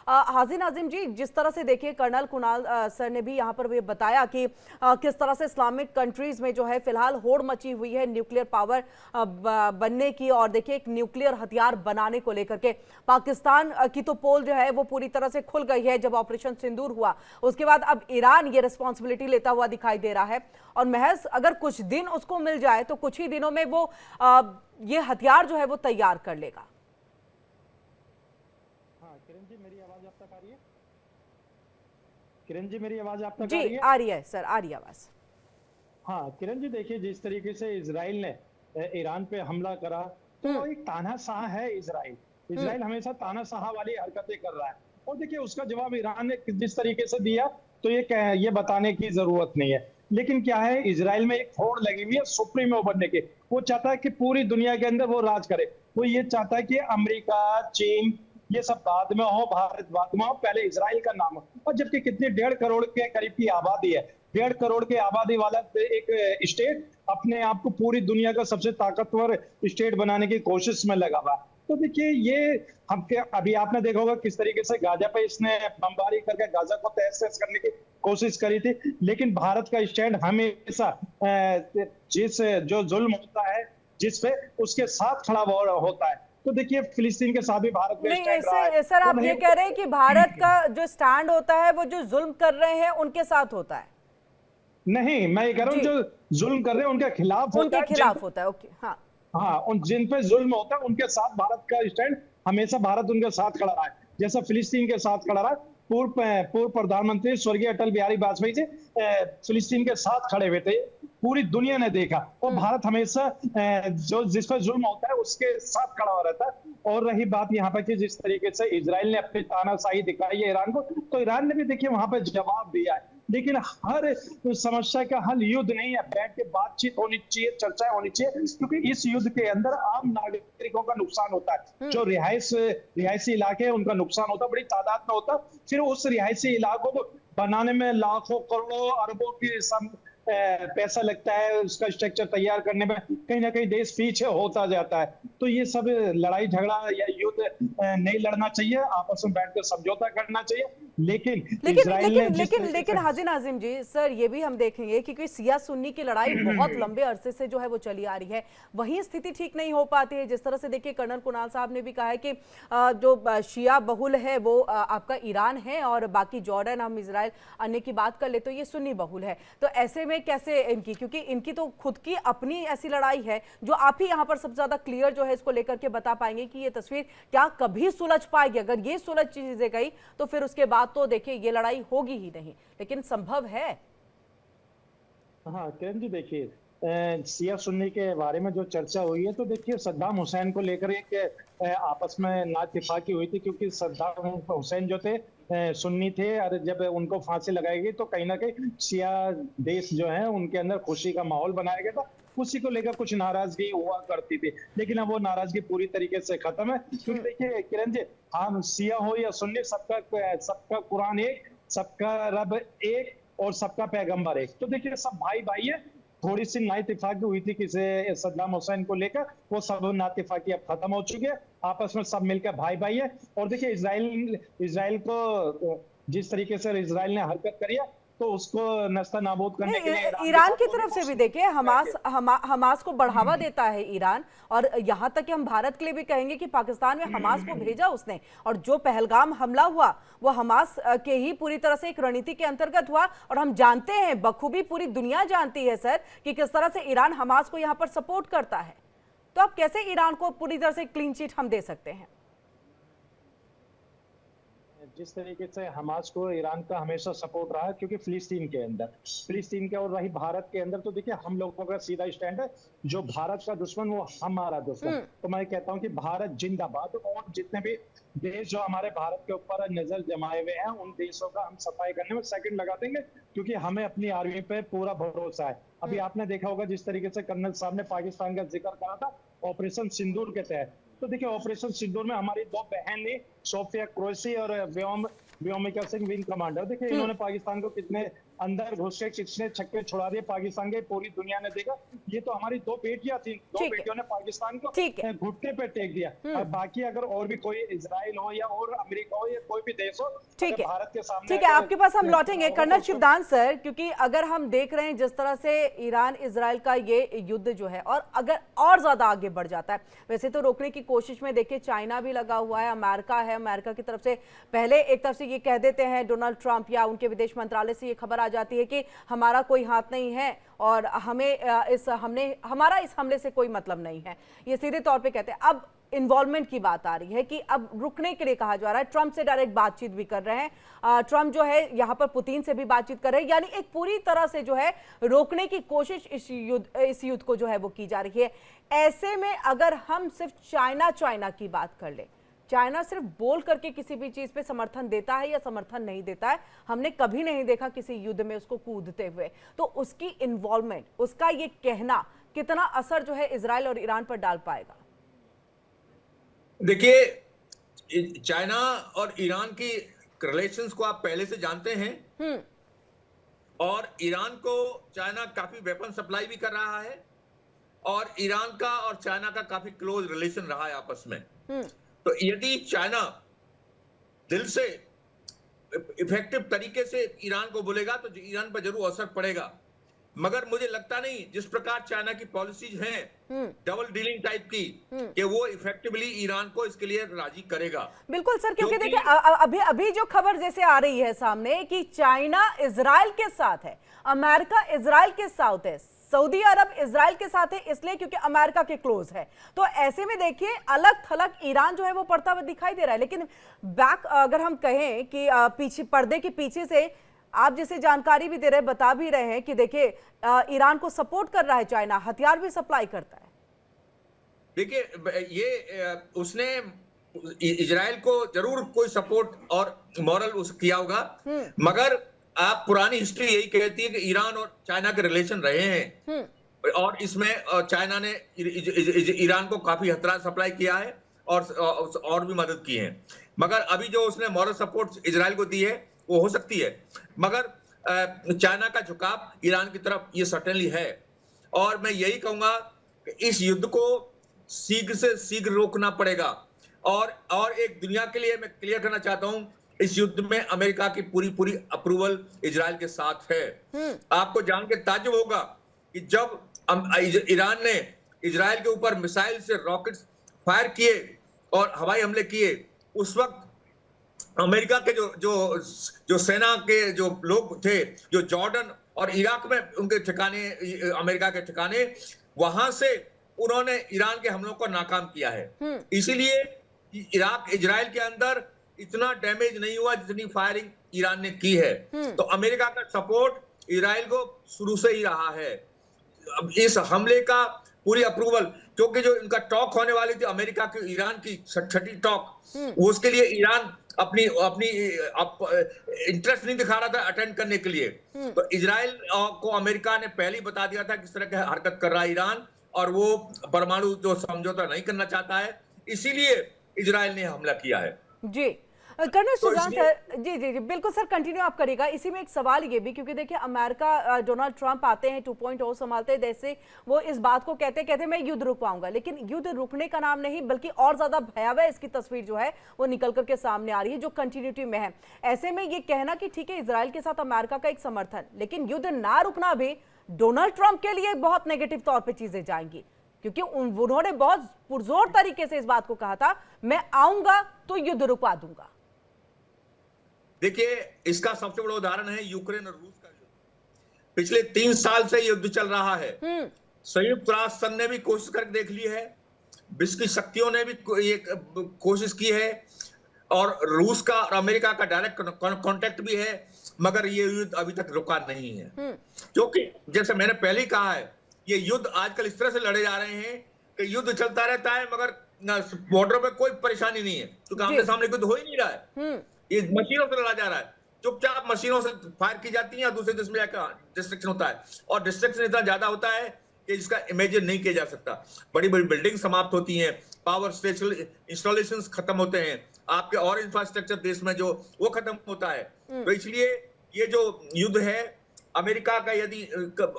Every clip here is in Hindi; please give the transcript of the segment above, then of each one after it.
हाजी नाजिम जी, जिस तरह से देखिए कर्नल कुणाल सर ने भी यहाँ पर ये बताया कि किस तरह से इस्लामिक कंट्रीज में जो है फिलहाल होड़ मची हुई है न्यूक्लियर पावर बनने की, और देखिए एक न्यूक्लियर हथियार बनाने को लेकर के पाकिस्तान की तो पोल जो है वो पूरी तरह से खुल गई है जब ऑपरेशन सिंदूर हुआ। उसके बाद अब ईरान ये रिस्पॉन्सिबिलिटी लेता हुआ दिखाई दे रहा है, और महज अगर कुछ दिन उसको मिल जाए तो कुछ ही दिनों में वो ये हथियार जो है वो तैयार कर लेगा। हाँ किरण जी, मेरी आवाज आप तक आ रही है? किरण जी, मेरी आवाज आप तक आ जी रही है? आ रही है सर, आ रही है आवाज। हाँ किरण जी, देखिए जिस तरीके से इजराइल ने ईरान पे हमला करा, तो हम्म। एक तानाशाह है इजराइल। हम्म। इजराइल हमेशा तानाशाह वाली हरकतें कर रहा है, और देखिए उसका जवाब ईरान ने जिस तरीके से दिया, तो ये बताने की जरूरत नहीं है। लेकिन क्या है, इजराइल में एक होड़ लगी हुई है सुप्रीमो बनने की। वो चाहता है कि पूरी दुनिया के अंदर वो राज करे। वो ये चाहता है कि अमेरिका, चीन, ये सब बाद में हो, भारत बाद में हो, पहले इजराइल का नाम हो। और जबकि कितनी 1.5 करोड़ के करीब की आबादी है, 1.5 करोड़ की आबादी वाला एक स्टेट अपने आप को पूरी दुनिया का सबसे ताकतवर स्टेट बनाने की कोशिश में लगा हुआ है। तो देखिए ये हम अभी आपने देखा होगा किस तरीके से गाजा पे इसने बमबारी करके गाजा को तहस नहस करने की कोशिश करी थी। लेकिन भारत का स्टैंड हमेशा जिस जो जुल्म होता है जिस पे, उसके साथ खड़ा होता है। तो देखिए फिलिस्तीन के साथ भी भारत का नहीं, स्टैंड रहा है। ऐसे सर वो आप नहीं, ये कह रहे हैं कि भारत का जो स्टैंड होता है वो जो जुल्म कर रहे हैं उनके साथ होता है? नहीं, मैं ये कह रहा हूँ जी, जो जुल्म कर रहे हैं उनके खिलाफ होता उनके है। जिन खिलाफ होता है, ओके हाँ। हाँ, उन जिन पे जुल्म होता है उनके साथ भारत का स्टैंड हमेशा, भारत उनके साथ खड़ा रहा है। जैसा फिलिस्तीन के साथ खड़ा रहा। पूर्व प्रधानमंत्री स्वर्गीय अटल बिहारी वाजपेयी जी फिलिस्तीन के साथ खड़े हुए थे। पूरी दुनिया ने देखा। और हम्म। भारत हमेशा जो जिस पर जुल्म होता है उसके साथ खड़ा हुआ रहता है। और रही बात यहाँ पर कि जिस तरीके से इजराइल ने अपनी तानाशाही दिखाई है ईरान को, तो ईरान ने भी देखिए वहां पर जवाब दिया है। लेकिन हर समस्या का हल युद्ध नहीं है, बैठ के बातचीत होनी चाहिए, चर्चा होनी चाहिए, क्योंकि इस युद्ध के अंदर आम नागरिकों का नुकसान होता है। जो रिहायशी इलाके हैं उनका नुकसान होता है, बड़ी तादाद में होता है। फिर उस रिहायशी इलाकों को बनाने में लाखों करोड़ों अरबों की पैसा लगता है, उसका स्ट्रक्चर तैयार करने में कहीं ना कहीं देश पीछे होता जाता है। तो ये सब लड़ाई झगड़ा या युद्ध नहीं लड़ना चाहिए, आपस में बैठकर समझौता करना चाहिए। लेकिन लेकिन इजराइल ने लेकिन जिस लेकिन तरीके लेकिन से हाजी नाजिम जी, सर ये भी हम देखेंगे क्योंकि सिया सुन्नी की लड़ाई बहुत लंबे अरसे से जो है वो चली आ रही है, वहीं स्थिति ठीक नहीं हो पाती है। जिस तरह से देखिए कर्नल कुणाल साहब ने भी कहा है कि जो शिया बहुल है वो आपका ईरान है, और बाकी जॉर्डन, हम इजराइल अन्य की बात कर ले तो ये सुन्नी बहुल है। तो ऐसे में कैसे इनकी, क्योंकि इनकी तो खुद की अपनी ऐसी लड़ाई है जो आप ही यहाँ पर सबसे ज्यादा क्लियर जो है इसको लेकर के बता पाएंगे कि ये तस्वीर क्या कभी सुलझ पाएगी। अगर ये सुलझ चीजें गई तो फिर उसके बाद तो देखिए ये लड़ाई होगी ही नहीं, लेकिन संभव है। हाँ किरण जी, देखिए सिया सुन्नी के बारे में जो चर्चा हुई है, तो देखिए सद्दाम हुसैन को लेकर एक आपस में नाइत्तेफाकी हुई थी, क्योंकि सद्दाम हुसैन जो थे सुन्नी थे, और जब उनको फांसी लगाई गई तो कहीं ना कहीं शिया देश जो है उनके अंदर खुशी का माहौल बनाया गया था। उसी को लेकर कुछ नाराजगी हुआ करती थी, लेकिन अब वो नाराजगी पूरी तरीके से खत्म है। क्योंकि देखिए किरण जी, हम शिया हो या सुन्नी, सबका सबका कुरान एक, सबका रब एक, और सबका पैगंबर एक। तो देखिए सब भाई भाई है। थोड़ी सी नाइत्तेफाकी हुई थी किसे सद्दाम हुसैन को लेकर, वो सब नाइत्तेफाकी अब खत्म हो चुकी है। आपस में सब मिलकर भाई भाई है। और देखिए इजराइल इजराइल को जिस तरीके से इजराइल ने हरकत करी है, तो उसको नस्ता नाबूद करने के नहीं, लिए ईरान के ईरान साथ की पूरी तरफ से भी कोशिश देखिए करेंगे। हमास को बढ़ावा देता है ईरान, और यहां तक कि हम भारत के लिए भी कहेंगे कि पाकिस्तान में हमास को भेजा उसने, और जो पहलगाम हमला हुआ वो हमास के ही पूरी तरह से एक रणनीति के अंतर्गत हुआ। और हम जानते हैं बखूबी, पूरी दुनिया जानती है सर कि किस तरह से ईरान हमास को यहां पर सपोर्ट करता है। तो अब कैसे ईरान को पूरी तरह से क्लीन चिट हम दे सकते हैं? जिस तरीके से हमास को ईरान का हमेशा सपोर्ट रहा है, क्योंकि फिलिस्तीन के और रही भारत के अंदर, तो देखिए हम लोगों का सीधा स्टैंड है, जो भारत का दुश्मन वो हमारा दुश्मन। हम्म। तो मैं कहता हूं कि भारत जिंदाबाद। और जितने भी देश जो हमारे भारत के ऊपर नजर जमाए हुए हैं, उन देशों का हम सफाई करने में सेकंड लगा देंगे, क्योंकि हमें अपनी आर्मी पे पूरा भरोसा है। अभी आपने देखा होगा जिस तरीके से कर्नल साहब ने पाकिस्तान का जिक्र करा था ऑपरेशन सिंदूर के तहत, तो देखिए ऑपरेशन सिंदूर में हमारी दो बहन सोफिया कुरैशी और व्योमिका सिंह, विंग कमांडर, देखिए इन्होंने पाकिस्तान को कितने अंदर घुस के किसने छक्के छुड़ा दिए पाकिस्तान के, पूरी दुनिया ने देखा। ये तो हमारी 2 बेटियां थी, 2 ठीक है। बेटियों ने पाकिस्तान को ठीक है। घुटने पे टेक दिया। अब बाकी अगर और भी कोई इजराइल हो या और अमेरिका हो या कोई भी देश हो, ठीक अगर है। भारत के सामने ठीक है, अगर आपके पास हम लौटेंगे होगा कर्नल तो शिवदान सर, क्योंकि अगर हम देख रहे हैं जिस तरह से ईरान इजराइल का ये युद्ध जो है, और अगर और ज्यादा आगे बढ़ जाता है, वैसे तो रोकने की कोशिश में देखिए चाइना भी लगा हुआ है, अमेरिका है, अमेरिका की तरफ से पहले एक तरफ से ये कह देते हैं डोनाल्ड ट्रंप या उनके विदेश मंत्रालय से ये खबर आ जाती है कि हमारा कोई हाथ नहीं है और हमारा इस हमले से कोई मतलब नहीं है, ये सीधे तौर पे कहते हैं। अब इन्वॉल्वमेंट की बात आ रही है कि अब रुकने के लिए कहा जा रहा है, ट्रंप से डायरेक्ट बातचीत भी कर रहे हैं, ट्रंप जो है यहां पर पुतिन से भी बातचीत कर रहे हैं, यानी एक पूरी तरह से जो है रोकने की कोशिश इस युद्ध को जो है वो की जा रही है। ऐसे में अगर हम सिर्फ चाइना की बात कर ले, चाइना सिर्फ बोल करके किसी भी चीज पे समर्थन देता है या समर्थन नहीं देता है, हमने कभी नहीं देखा किसी युद्ध में उसको कूदते हुए, तो उसकी इन्वॉल्वमेंट, उसका ये कहना कितना असर जो है इजराइल और ईरान पर डाल पाएगा? देखिए, चाइना और ईरान की रिलेशंस को आप पहले से जानते हैं, और ईरान को चाइना काफी वेपन सप्लाई भी कर रहा है, और ईरान का और चाइना का काफी क्लोज रिलेशन रहा है आपस में। तो यदि चाइना दिल से इफेक्टिव तरीके से ईरान को बोलेगा तो ईरान पर जरूर असर पड़ेगा, मगर मुझे लगता नहीं जिस प्रकार चाइना की पॉलिसीज हैं डबल डीलिंग टाइप की, कि वो इफेक्टिवली ईरान को इसके लिए राजी करेगा। बिल्कुल सर, क्योंकि देखिए अभी जो खबर जैसे आ रही है सामने कि चाइना इजराइल के साथ है, अमेरिका इजराइल के साथ है, सऊदी अरब इजराइल के साथ है, इसलिए क्योंकि अमेरिका के क्लोज है, तो ऐसे में देखिए अलग थलग ईरान जो है वो पड़ता हुआ दिखाई दे रहा है। लेकिन बैक अगर हम कहें कि पीछे पर्दे के पीछे से आप जैसे जानकारी भी दे रहे, बता भी रहे हैं कि देखिए ईरान को सपोर्ट कर रहा है चाइना, हथियार भी सप्लाई करता है। देखिए, ये उसने इजराइल को जरूर कोई सपोर्ट और मॉरल किया होगा, मगर आप पुरानी हिस्ट्री यही कहती है कि ईरान और चाइना के रिलेशन रहे हैं, और इसमें चाइना ने ईरान को काफी हथियार सप्लाई किया है और भी मदद की है, मगर अभी जो उसने मॉरल सपोर्ट इजराइल को दी है वो हो सकती है, मगर चाइना का झुकाव ईरान की तरफ ये सर्टेनली है। और मैं यही कहूंगा कि इस युद्ध को शीघ्र से शीघ्र रोकना पड़ेगा, और एक दुनिया के लिए मैं क्लियर करना चाहता हूं, इस युद्ध में अमेरिका की पूरी अप्रूवल इजराइल के साथ है। आपको जान के ताज्जुब होगा कि जब ईरान ने इजराइल के ऊपर मिसाइल से रॉकेट्स फायर किए और हवाई हमले किए, उस वक्त अमेरिका के जो सेना के जो लोग थे, जो जॉर्डन और इराक में उनके ठिकाने, अमेरिका के ठिकाने, वहां से उन्होंने ईरान के हमलों को नाकाम किया है। इसीलिए इजराइल के अंदर इतना डैमेज नहीं हुआ जितनी फायरिंग ईरान ने की है। तो अमेरिका का सपोर्ट इजराइल को शुरू से ही रहा है। अब इस हमले का पूरी अप्रूवल, क्योंकि जो इनका टॉक होने वाली थी अमेरिका की ईरान की छठी टॉक, उसके लिए ईरान अपनी इंटरेस्ट नहीं दिखा रहा था अटेंड करने के लिए। तो इजराइल को अमेरिका ने पहले ही बता दिया था किस तरह की हरकत कर रहा है ईरान, और वो परमाणु जो समझौता नहीं करना चाहता है, इसीलिए इजराइल ने हमला किया है। जी कर्नल शिवदान सर, जी बिल्कुल सर, कंटिन्यू आप करिएगा। इसी में एक सवाल ये भी, क्योंकि देखिए अमेरिका, डोनाल्ड ट्रंप आते हैं 2.0 संभालते हैं, जैसे वो इस बात को कहते मैं युद्ध रुकवाऊंगा, लेकिन युद्ध रुकने का नाम नहीं बल्कि और ज्यादा भयावह इसकी तस्वीर जो है वो निकल करके सामने आ रही है, जो कंटिन्यूटी में है। ऐसे में ये कहना कि ठीक है इजराइल के साथ अमेरिका का एक समर्थन, लेकिन युद्ध ना रुकना भी डोनाल्ड ट्रंप के लिए बहुत नेगेटिव तौर पर चीजें जाएंगी, क्योंकि उन्होंने बहुत पुरजोर तरीके से इस बात को कहा था, मैं आऊंगा तो युद्ध रुकवा दूंगा। देखिए, इसका सबसे बड़ा उदाहरण है यूक्रेन और रूस का युद्ध। पिछले 3 साल से युद्ध चल रहा है। संयुक्त राष्ट्र संघ ने भी कोशिश करके देख ली है, विश्व की शक्तियों ने भी ये कोशिश की है, और रूस का और अमेरिका का डायरेक्ट कांटेक्ट भी है, मगर ये युद्ध अभी तक रुका नहीं है। क्योंकि जैसे मैंने पहले ही कहा है, ये युद्ध आजकल इस तरह से लड़े जा रहे हैं कि युद्ध चलता रहता है, मगर बॉर्डर पे कोई परेशानी नहीं है, क्योंकि आमने सामने युद्ध हो ही नहीं रहा है। ये मशीनों से लड़ा जा रहा है, चुपचाप मशीनों से फायर की जाती है, या दूसरे देश में जाकर डिस्ट्रक्शन होता है, और डिस्ट्रक्शन इतना ज्यादा होता है कि जिसका इमेजिन नहीं किया जा सकता। बड़ी बड़ी बिल्डिंग समाप्त होती हैं, पावर स्टेशन इंस्टॉलेशंस खत्म होते हैं, आपके और इंफ्रास्ट्रक्चर देश में जो वो खत्म होता है। तो इसलिए ये जो युद्ध है अमेरिका का यदि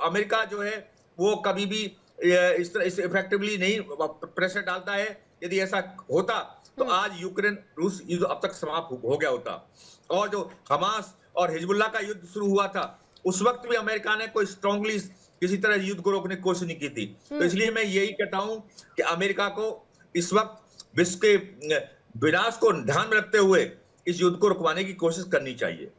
अमेरिका जो है वो कभी भी इस तरह इसे इफेक्टिवली नहीं प्रेशर डालता है, यदि ऐसा होता तो आज यूक्रेन रूस युद्ध अब तक समाप्त हो गया होता। और जो हमास और हिजबुल्लाह का युद्ध शुरू हुआ था, उस वक्त भी अमेरिका ने कोई स्ट्रांगली किसी तरह युद्ध को रोकने की कोशिश नहीं की थी। तो इसलिए मैं यही कहता हूं कि अमेरिका को इस वक्त विश्व के विनाश को ध्यान में रखते हुए इस युद्ध को रुकवाने की कोशिश करनी चाहिए।